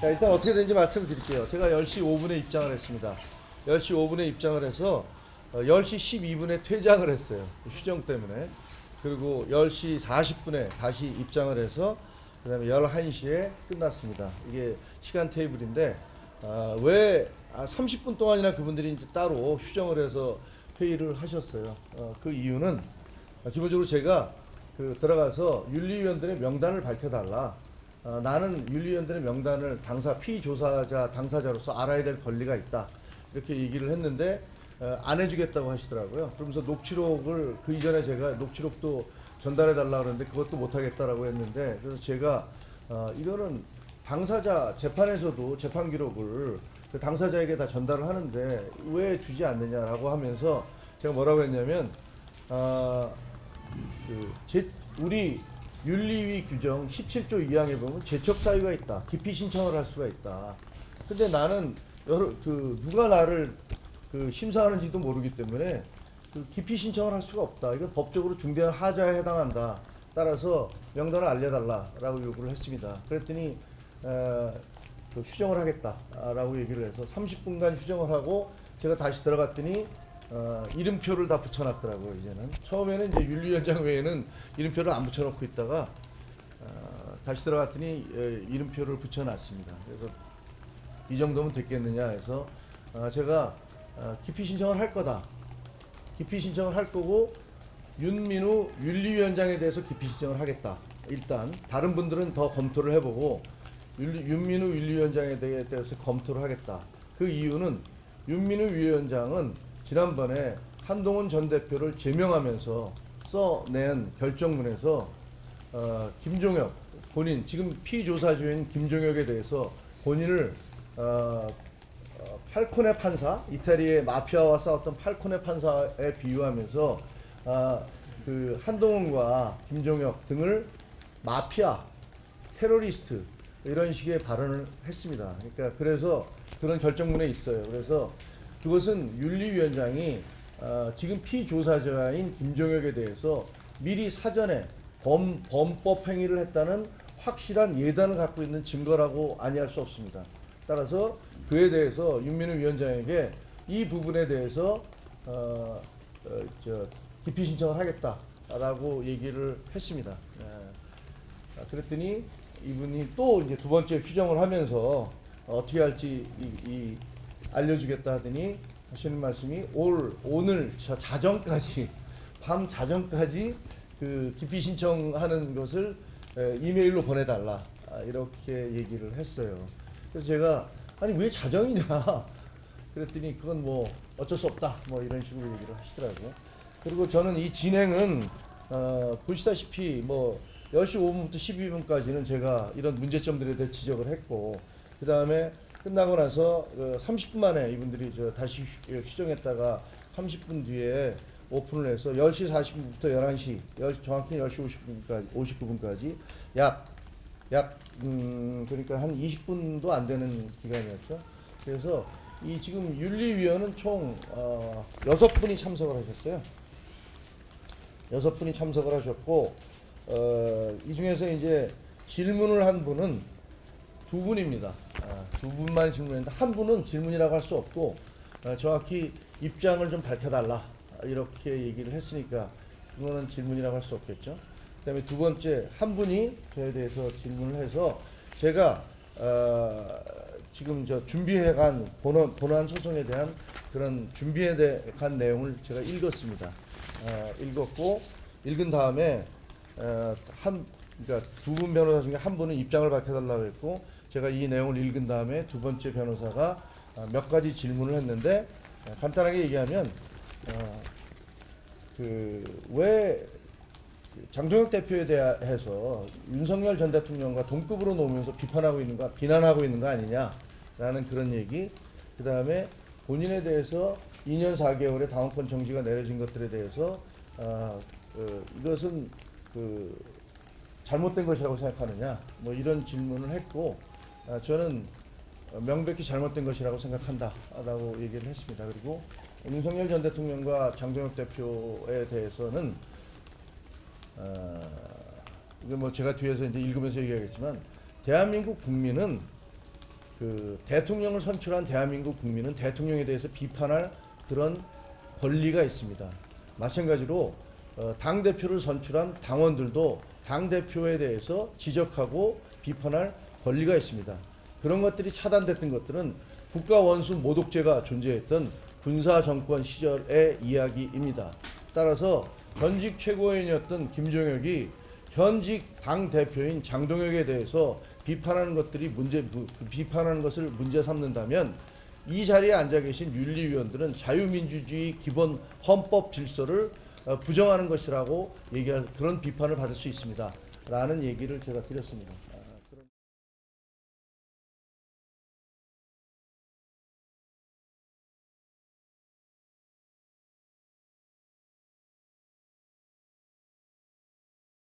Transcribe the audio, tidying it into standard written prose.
자, 일단 어떻게 되는지 말씀을 드릴게요. 제가 10시 5분에 입장을 했습니다. 10시 5분에 입장을 해서 10시 12분에 퇴장을 했어요. 휴정 때문에. 그리고 10시 40분에 다시 입장을 해서 그다음에 11시에 끝났습니다. 이게 시간 테이블인데 왜 30분 동안이나 그분들이 이제 따로 휴정을 해서 회의를 하셨어요. 그 이유는 기본적으로 제가 들어가서 윤리위원들의 명단을 밝혀달라. 나는 윤리위원들의 명단을 피조사자 당사자로서 알아야 될 권리가 있다. 이렇게 얘기를 했는데 안 해주겠다고 하시더라고요. 그러면서 녹취록을 그 이전에 제가 녹취록도 전달해 달라 그러는데 그것도 못 하겠다라고 했는데 그래서 제가 이거는 당사자 재판에서도 재판 기록을 그 당사자에게 다 전달을 하는데 왜 주지 않느냐라고 하면서 제가 뭐라고 했냐면 우리 윤리위 규정 17조 2항에 보면 제척 사유가 있다. 기피 신청을 할 수가 있다. 근데 나는 누가 나를 심사하는지도 모르기 때문에 기피 신청을 할 수가 없다. 이건 법적으로 중대한 하자에 해당한다. 따라서 명단을 알려달라라고 요구를 했습니다. 그랬더니 휴정을 하겠다라고 얘기를 해서 30분간 휴정을 하고 제가 다시 들어갔더니 이름표를 다 붙여놨더라고요. 이제는 처음에는 이제 윤리위원장 외에는 이름표를 안 붙여놓고 있다가 다시 들어갔더니 이름표를 붙여놨습니다. 그래서 이 정도면 됐겠느냐 해서 제가 기피 신청을 할 거다. 기피 신청을 할 거고 윤민우 윤리위원장에 대해서 기피 신청을 하겠다. 일단 다른 분들은 더 검토를 해보고 윤민우 윤리위원장에 대해서 검토를 하겠다. 그 이유는 윤민우 위원장은 지난번에 한동훈 전 대표를 제명하면서 써낸 결정문에서 김종혁 본인 지금 피조사주인 김종혁에 대해서 본인을 팔코네 판사 이태리의 마피아와 싸웠던 팔코네 판사에 비유하면서 그 한동훈과 김종혁 등을 마피아 테러리스트 이런 식의 발언을 했습니다. 그러니까 그래서 그런 결정문에 있어요. 그래서 그것은 윤리위원장이 지금 피조사자인 김종혁에 대해서 미리 사전에 범법 행위를 했다는 확실한 예단을 갖고 있는 증거라고 아니할 수 없습니다. 따라서 그에 대해서 윤민우 위원장에게 이 부분에 대해서 기피 신청을 하겠다라고 얘기를 했습니다. 그랬더니 이분이 또 이제 두 번째 휴정을 하면서 어떻게 할지 알려주겠다 하더니 하시는 말씀이 오늘 자정까지 밤 자정까지 그 기피 신청하는 것을 이메일로 보내달라 이렇게 얘기를 했어요. 그래서 제가 아니 왜 자정이냐 그랬더니 그건 뭐 어쩔 수 없다 뭐 이런 식으로 얘기를 하시더라고요. 그리고 저는 이 진행은 보시다시피 뭐 10시 5분부터 12분까지는 제가 이런 문제점들에 대해 지적을 했고 그 다음에 끝나고 나서 30분 만에 이분들이 다시 휴정했다가 30분 뒤에 오픈을 해서 10시 40분부터 11시, 정확히 10시 59분까지 그러니까 한 20분도 안 되는 기간이었죠. 그래서 이 지금 윤리위원은 총 6분이 참석을 하셨어요. 6분이 참석을 하셨고 이 중에서 이제 질문을 한 분은 2분입니다. 2분만 질문했는데 한 분은 질문이라고 할 수 없고 정확히 입장을 좀 밝혀달라 이렇게 얘기를 했으니까 그거는 질문이라고 할 수 없겠죠. 그다음에 두 번째 한 분이 저에 대해서 질문을 해서 제가 지금 준비해간 본안 소송에 대한 그런 준비해간 내용을 제가 읽었습니다. 읽었고 읽은 다음에 그러니까 두 분 변호사 중에 한 분은 입장을 밝혀달라고 했고 제가 이 내용을 읽은 다음에 두 번째 변호사가 몇 가지 질문을 했는데 간단하게 얘기하면 왜 장종혁 대표에 대해서 윤석열 전 대통령과 동급으로 놓으면서 비난하고 있는 거 아니냐라는 그런 얘기. 그 다음에 본인에 대해서 2년 4개월의 당원권 정지가 내려진 것들에 대해서 이것은 잘못된 것이라고 생각하느냐 뭐 이런 질문을 했고 저는 명백히 잘못된 것이라고 생각한다라고 얘기를 했습니다. 그리고 윤석열 전 대통령과 장종혁 대표에 대해서는 이거 뭐 제가 뒤에서 이제 읽으면서 얘기하겠지만 대한민국 국민은 그 대통령을 선출한 대한민국 국민은 대통령에 대해서 비판할 그런 권리가 있습니다. 마찬가지로 당 대표를 선출한 당원들도 당 대표에 대해서 지적하고 비판할 권리가 있습니다. 그런 것들이 차단됐던 것들은 국가 원수 모독죄가 존재했던 군사 정권 시절의 이야기입니다. 따라서 현직 최고위원이었던 김종혁이 현직 당 대표인 장동혁에 대해서 비판하는 것을 문제 삼는다면 이 자리에 앉아 계신 윤리위원들은 자유민주주의 기본 헌법 질서를 부정하는 것이라고 얘기할 그런 비판을 받을 수 있습니다. 라는 얘기를 제가 드렸습니다.